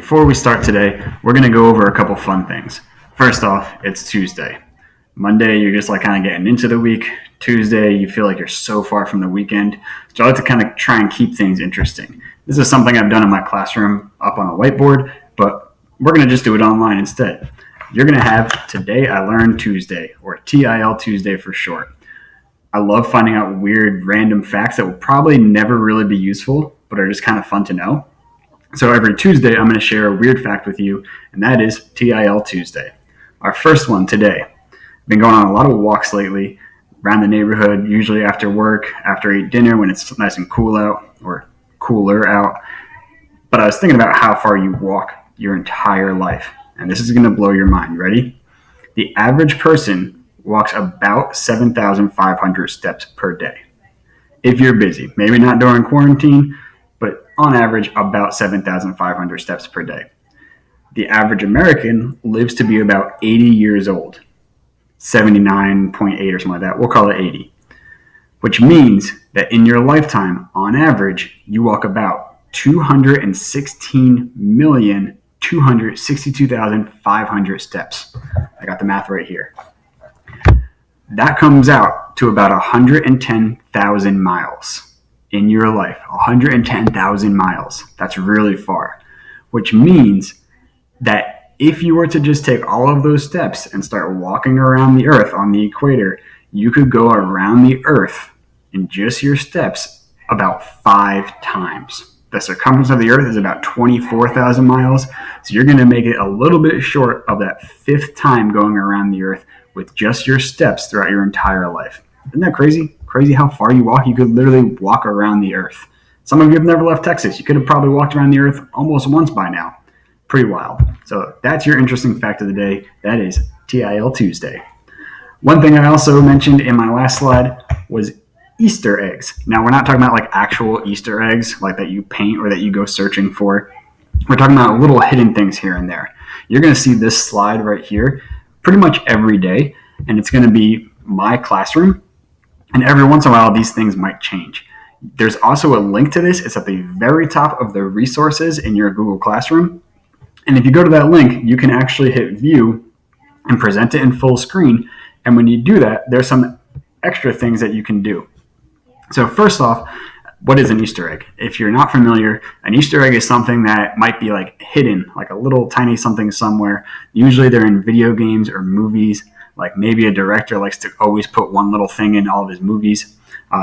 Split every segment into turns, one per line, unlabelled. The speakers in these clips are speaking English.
before we start today, we're going to go over a couple fun things. First off, it's Tuesday. Monday, you're just like kind of getting into the week. Tuesday, you feel like you're so far from the weekend. So I like to kind of try and keep things interesting. This is something I've done in my classroom up on a whiteboard, but we're going to just do it online instead. You're going to have Today I Learned Tuesday, or TIL Tuesday for short. I love finding out weird, random facts that will probably never really be useful, but are just kind of fun to know. So every Tuesday, I'm going to share a weird fact with you, and that is TIL Tuesday. Our first one today. I've been going on a lot of walks lately around the neighborhood, usually after work, after I eat dinner when it's nice and cool out, or cooler out. But I was thinking about how far you walk your entire life, and this is going to blow your mind. Ready? The average person walks about 7,500 steps per day. If you're busy, maybe not during quarantine, but on average, about 7,500 steps per day. The average American lives to be about 80 years old, 79.8 or something like that. We'll call it 80, which means that in your lifetime, on average, you walk about 216,262,500 steps. I got the math right here. That comes out to about 110,000 miles. In your life, 110,000 miles. That's really far, which means that if you were to just take all of those steps and start walking around the earth on the equator, you could go around the earth in just your steps about 5 times. The circumference of the earth is about 24,000 miles, so you're going to make it a little bit short of that 5th time going around the earth with just your steps throughout your entire life. Isn't that crazy? Crazy how far you walk. You could literally walk around the earth. Some of you have never left Texas. You could have probably walked around the earth almost once by now. Pretty wild. So that's your interesting fact of the day. That is TIL Tuesday. One thing I also mentioned in my last slide was Easter eggs. Now, we're not talking about like actual Easter eggs like that you paint or that you go searching for. We're talking about little hidden things here and there. You're going to see this slide right here pretty much every day, and it's going to be my classroom. And every once in a while, these things might change. There's also a link to this. It's at the very top of the resources in your Google Classroom. And if you go to that link, you can actually hit view and present it in full screen. And when you do that, there's some extra things that you can do. So first off, what is an Easter egg? If you're not familiar, an Easter egg is something that might be like hidden, like a little tiny something somewhere. Usually they're in video games or movies. Like maybe a director likes to always put one little thing in all of his movies.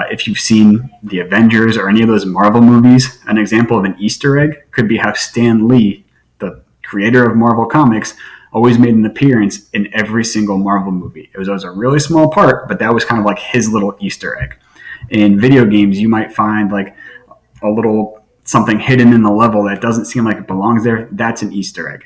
If you've seen the Avengers or any of those Marvel movies, an example of an Easter egg could be how Stan Lee, the creator of Marvel Comics, always made an appearance in every single Marvel movie. It was always a really small part, but that was kind of like his little Easter egg. In video games, you might find like a little something hidden in the level that doesn't seem like it belongs there. That's an Easter egg.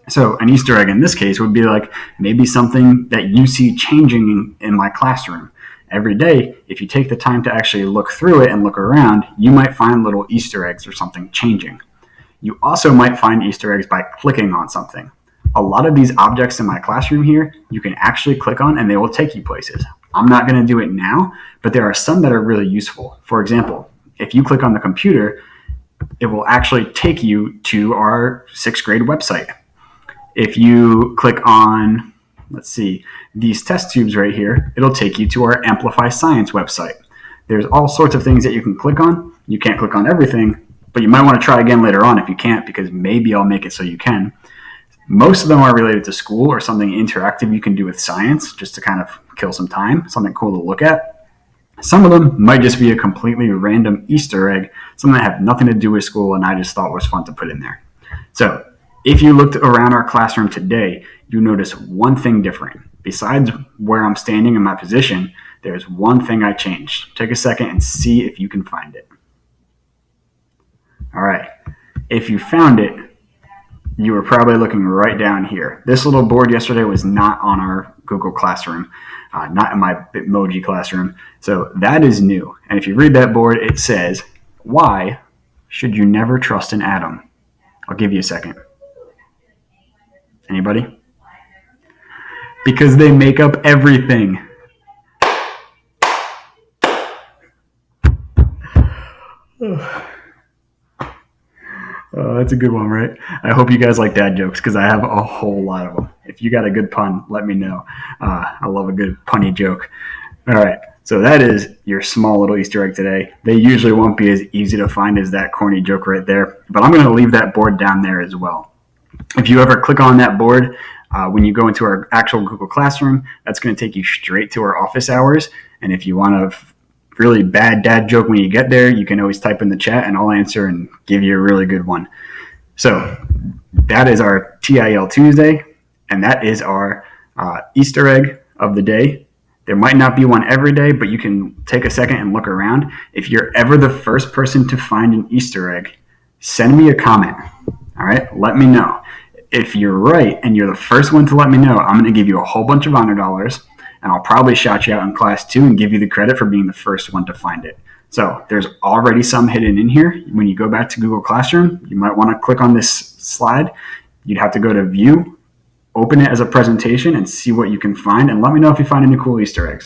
So an Easter egg in this case would be like maybe something that you see changing in my classroom. Every day, if you take the time to actually look through it and look around, you might find little Easter eggs or something changing. You also might find Easter eggs by clicking on something. A lot of these objects in my classroom here, you can actually click on and they will take you places. I'm not going to do it now, but there are some that are really useful. For example, if you click on the computer, it will actually take you to our 6th grade website. If you click on, let's see, these test tubes right here, it'll take you to our Amplify Science website. There's all sorts of things that you can click on. You can't click on everything, but you might want to try again later on if you can't, because maybe I'll make it so you can. Most of them are related to school or something interactive you can do with science just to kind of kill some time, something cool to look at. Some of them might just be a completely random Easter egg, something that had nothing to do with school and I just thought was fun to put in there. So if you looked around our classroom today, you notice one thing different. Besides where I'm standing in my position, there's one thing I changed. Take a second and see if you can find it. All right. If you found it, you were probably looking right down here. This little board yesterday was not on our Google Classroom, not in my Bitmoji classroom. So that is new. And if you read that board, it says, why should you never trust an atom? I'll give you a second. Anybody? Because they make up everything. Oh, that's a good one, right? I hope you guys like dad jokes because I have a whole lot of them. If you got a good pun, let me know. I love a good punny joke. All right. So that is your small little Easter egg today. They usually won't be as easy to find as that corny joke right there, but I'm going to leave that board down there as well. If you ever click on that board, when you go into our actual Google Classroom, that's going to take you straight to our office hours. And if you want a really bad dad joke when you get there, you can always type in the chat and I'll answer and give you a really good one. So that is our TIL Tuesday, and that is our Easter egg of the day. There might not be one every day, but you can take a second and look around. If you're ever the first person to find an Easter egg, send me a comment. All right, let me know. If you're right and you're the first one to let me know, I'm going to give you a whole bunch of honor dollars, and I'll probably shout you out in class too and give you the credit for being the first one to find it. So there's already some hidden in here. When you go back to Google Classroom, you might want to click on this slide. You'd have to go to View, open it as a presentation, and see what you can find. And let me know if you find any cool Easter eggs.